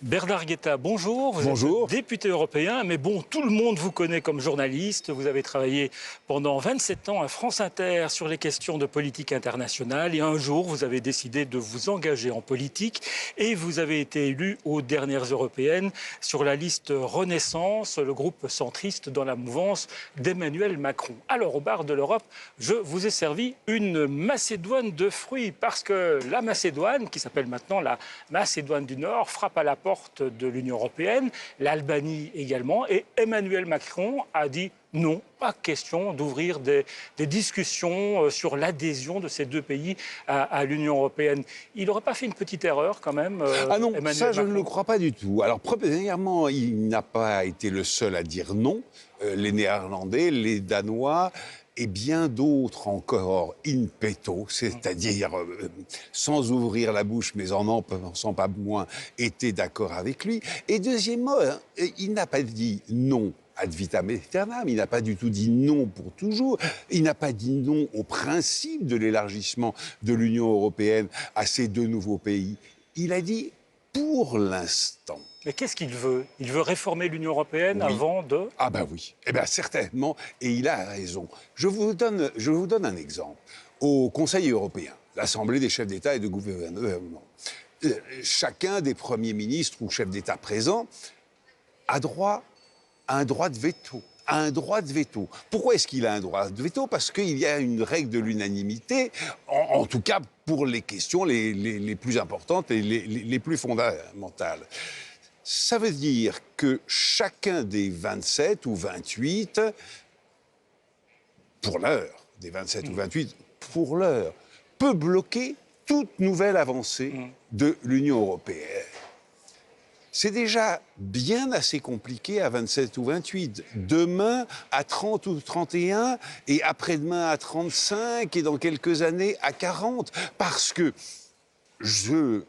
Bernard Guetta, bonjour. Vous Bonjour. êtes député européen, mais bon, tout le monde vous connaît comme journaliste. Vous avez travaillé pendant 27 ans à France Inter sur les questions de politique internationale. Et un jour, vous avez décidé de vous engager en politique et vous avez été élu aux dernières européennes sur la liste Renaissance, le groupe centriste dans la mouvance d'Emmanuel Macron. Alors, au bar de l'Europe, je vous ai servi une macédoine de fruits parce que la Macédoine, qui s'appelle maintenant la Macédoine du Nord, frappe à la porte de l'Union européenne, l'Albanie également, et Emmanuel Macron a dit non, pas question d'ouvrir des discussions sur l'adhésion de ces deux pays à l'Union européenne. Il n'aurait pas fait une petite erreur quand même, Ah non, Emmanuel ça je Macron? ne le crois pas du tout. Alors premièrement, il n'a pas été le seul à dire non. Les Néerlandais, les Danois et bien d'autres encore in petto, c'est-à-dire sans ouvrir la bouche mais en pensant pas moins, étaient d'accord avec lui. Et deuxièmement, il n'a pas dit non ad vitam aeternam, il n'a pas du tout dit non pour toujours, il n'a pas dit non au principe de l'élargissement de l'Union européenne à ces deux nouveaux pays. Il a dit pour l'instant. Mais qu'est-ce qu'il veut? Il veut réformer l'Union européenne Oui. avant de... Ah ben oui, eh bien certainement, et il a raison. Je vous donne un exemple. Au Conseil européen, l'Assemblée des chefs d'État et de gouvernement, chacun des premiers ministres ou chefs d'État présents a droit à un droit de veto. Pourquoi est-ce qu'il a un droit de veto? Parce qu'il y a une règle de l'unanimité, en tout cas pour les questions les plus importantes et les plus fondamentales. Ça veut dire que chacun des 27 ou 28, pour l'heure, des 27 ou 28, pour l'heure, peut bloquer toute nouvelle avancée de l'Union européenne. C'est déjà bien assez compliqué à 27 ou 28. Demain à 30 ou 31 et après-demain à 35 et dans quelques années à 40. Parce que je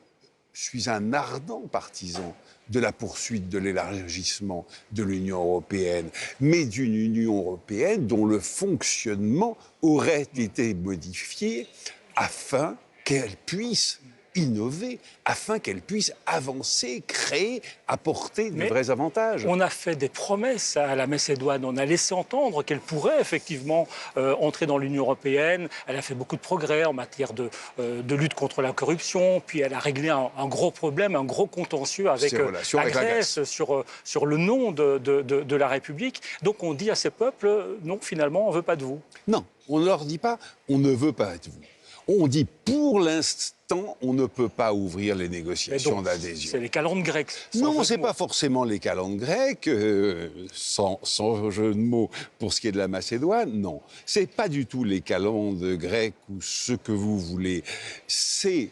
suis un ardent partisan de la poursuite de l'élargissement de l'Union européenne, mais d'une Union européenne dont le fonctionnement aurait été modifié afin qu'elle puisse innover, afin qu'elle puisse avancer, créer, apporter de vrais avantages. On a fait des promesses à la Macédoine, on a laissé entendre qu'elle pourrait effectivement entrer dans l'Union européenne. Elle a fait beaucoup de progrès en matière de lutte contre la corruption, puis elle a réglé un gros problème, un gros contentieux avec la Grèce sur le nom de la République. Donc on dit à ces peuples, non, finalement, on ne veut pas de vous. Non, on ne leur dit pas, on ne veut pas de vous. On dit, pour l'instant, on ne peut pas ouvrir les négociations d'adhésion. C'est les calendes grecques. Non, ce n'est pas forcément les calendes grecques, sans jeu de mots pour ce qui est de la Macédoine, non. Ce n'est pas du tout les calendes grecques ou ce que vous voulez. C'est,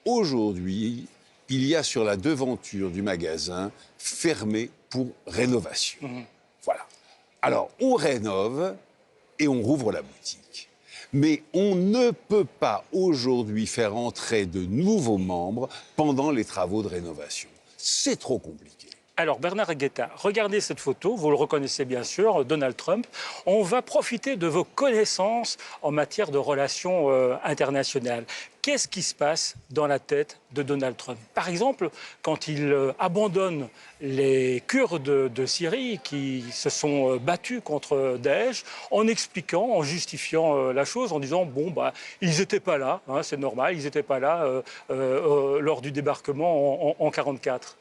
aujourd'hui, il y a sur la devanture du magasin fermé pour rénovation. Voilà. Alors, on rénove et on rouvre la boutique. Mais on ne peut pas aujourd'hui faire entrer de nouveaux membres pendant les travaux de rénovation. C'est trop compliqué. Alors, Bernard Guetta, regardez cette photo, vous le reconnaissez bien sûr, Donald Trump. On va profiter de vos connaissances en matière de relations internationales. Qu'est-ce qui se passe dans la tête de Donald Trump? Par exemple, quand il abandonne les Kurdes de Syrie qui se sont battus contre Daesh, en expliquant, en justifiant la chose, en disant, bon, bah, ils n'étaient pas là, hein, c'est normal, ils n'étaient pas là lors du débarquement en 1944.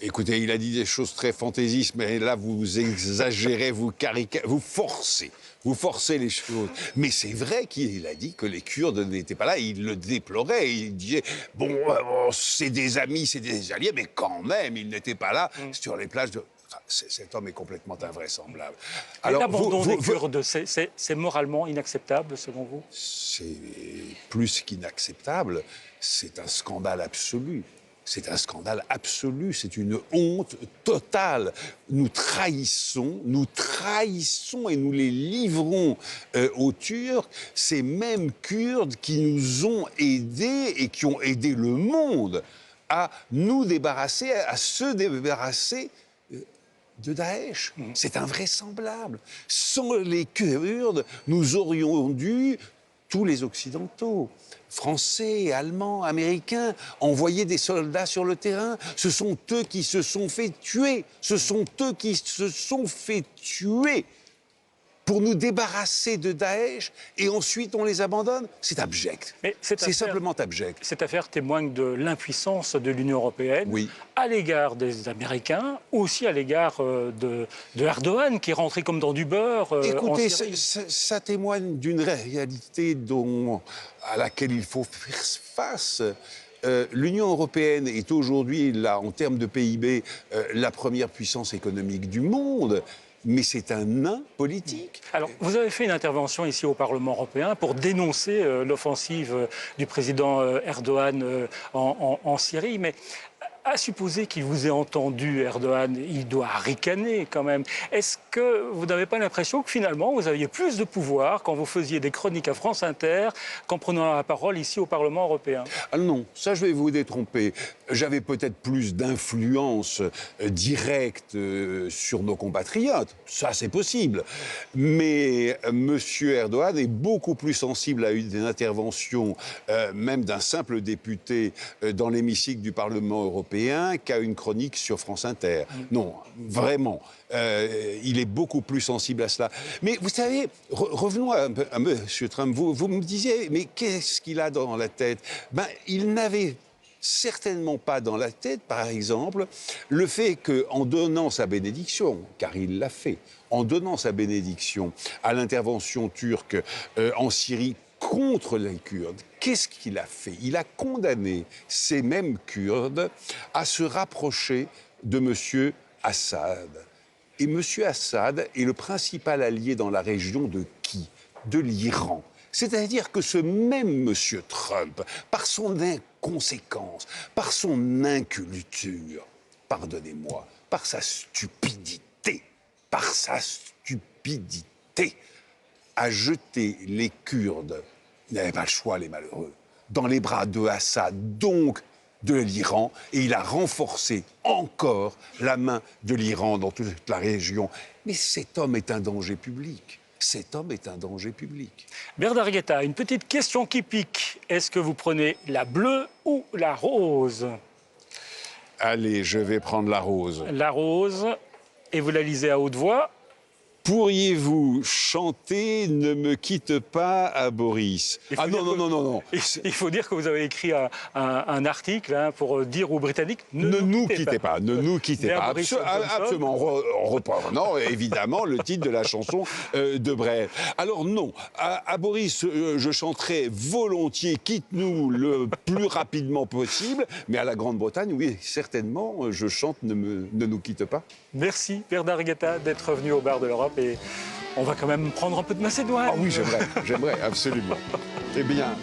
Écoutez, il a dit des choses très fantaisistes, mais là, vous exagérez, vous forcez les choses. Mais c'est vrai qu'il a dit que les Kurdes n'étaient pas là, il le déplorait, il disait, bon, c'est des amis, c'est des alliés, mais quand même, ils n'étaient pas là sur les plages de... Enfin, cet homme est complètement invraisemblable. Alors, l'abandon des Kurdes, c'est moralement inacceptable, selon vous? C'est plus qu'inacceptable, c'est un scandale absolu. C'est un scandale absolu, c'est une honte totale. Nous trahissons et nous les livrons aux Turcs, ces mêmes Kurdes qui nous ont aidés et qui ont aidé le monde à nous débarrasser, à se débarrasser de Daesh. C'est invraisemblable. Sans les Kurdes, nous aurions dû tous les Occidentaux, Français, Allemands, Américains, envoyaient des soldats sur le terrain. Ce sont eux qui se sont fait tuer. Ce sont eux qui se sont fait tuer pour nous débarrasser de Daesh et ensuite on les abandonne. C'est abject. C'est simplement abject. Cette affaire témoigne de l'impuissance de l'Union européenne à l'égard des Américains, aussi à l'égard de Erdogan, qui est rentré comme dans du beurre. Écoutez, ça témoigne d'une réalité à laquelle il faut faire face. L'Union européenne est aujourd'hui, là, en termes de PIB, la première puissance économique du monde. Mais c'est un nain politique. Alors, vous avez fait une intervention ici au Parlement européen pour dénoncer l'offensive du président Erdogan en Syrie, mais à supposer qu'il vous ait entendu, Erdogan, il doit ricaner quand même. Est-ce que vous n'avez pas l'impression que finalement vous aviez plus de pouvoir quand vous faisiez des chroniques à France Inter qu'en prenant la parole ici au Parlement européen? Ah non, ça je vais vous détromper. J'avais peut-être plus d'influence directe sur nos compatriotes, ça c'est possible. Mais M. Erdogan est beaucoup plus sensible à une intervention, même d'un simple député dans l'hémicycle du Parlement européen, qu'à une chronique sur France Inter. Non, vraiment. Il est beaucoup plus sensible à cela. Mais vous savez, revenons à M. Trump. Vous me disiez, mais qu'est-ce qu'il a dans la tête? Il n'avait certainement pas dans la tête, par exemple, le fait qu'en donnant sa bénédiction, car il l'a fait, en donnant sa bénédiction à l'intervention turque en Syrie contre les Kurdes, qu'est-ce qu'il a fait? Il a condamné ces mêmes Kurdes à se rapprocher de M. Assad. Et M. Assad est le principal allié dans la région de qui? De l'Iran. C'est-à-dire que ce même M. Trump, par son inconséquence, par son inculture, pardonnez-moi, par sa stupidité, a jeté les Kurdes, ils n'avaient pas le choix, les malheureux, dans les bras de Assad, donc de l'Iran, et il a renforcé encore la main de l'Iran dans toute la région. Mais cet homme est un danger public. Cet homme est un danger public. Bernard Guetta, une petite question qui pique. Est-ce que vous prenez la bleue ou la rose? Allez, je vais prendre la rose. La rose, et vous la lisez à haute voix. Pourriez-vous chanter « Ne me quitte pas » à Boris? Ah non, non. Il faut dire que vous avez écrit un article pour dire aux Britanniques « Ne nous quittez pas, ne nous quittez pas ». Absolument, reprenant évidemment le titre de la chanson de Brel. Alors non, à Boris, je chanterai volontiers « Quitte-nous le plus rapidement possible », mais à la Grande-Bretagne, oui, certainement, je chante Ne nous quitte pas ». Merci Bernard Guetta d'être venu au Bar de l'Europe et on va quand même prendre un peu de Macédoine. Ah oui, j'aimerais, absolument. Eh bien...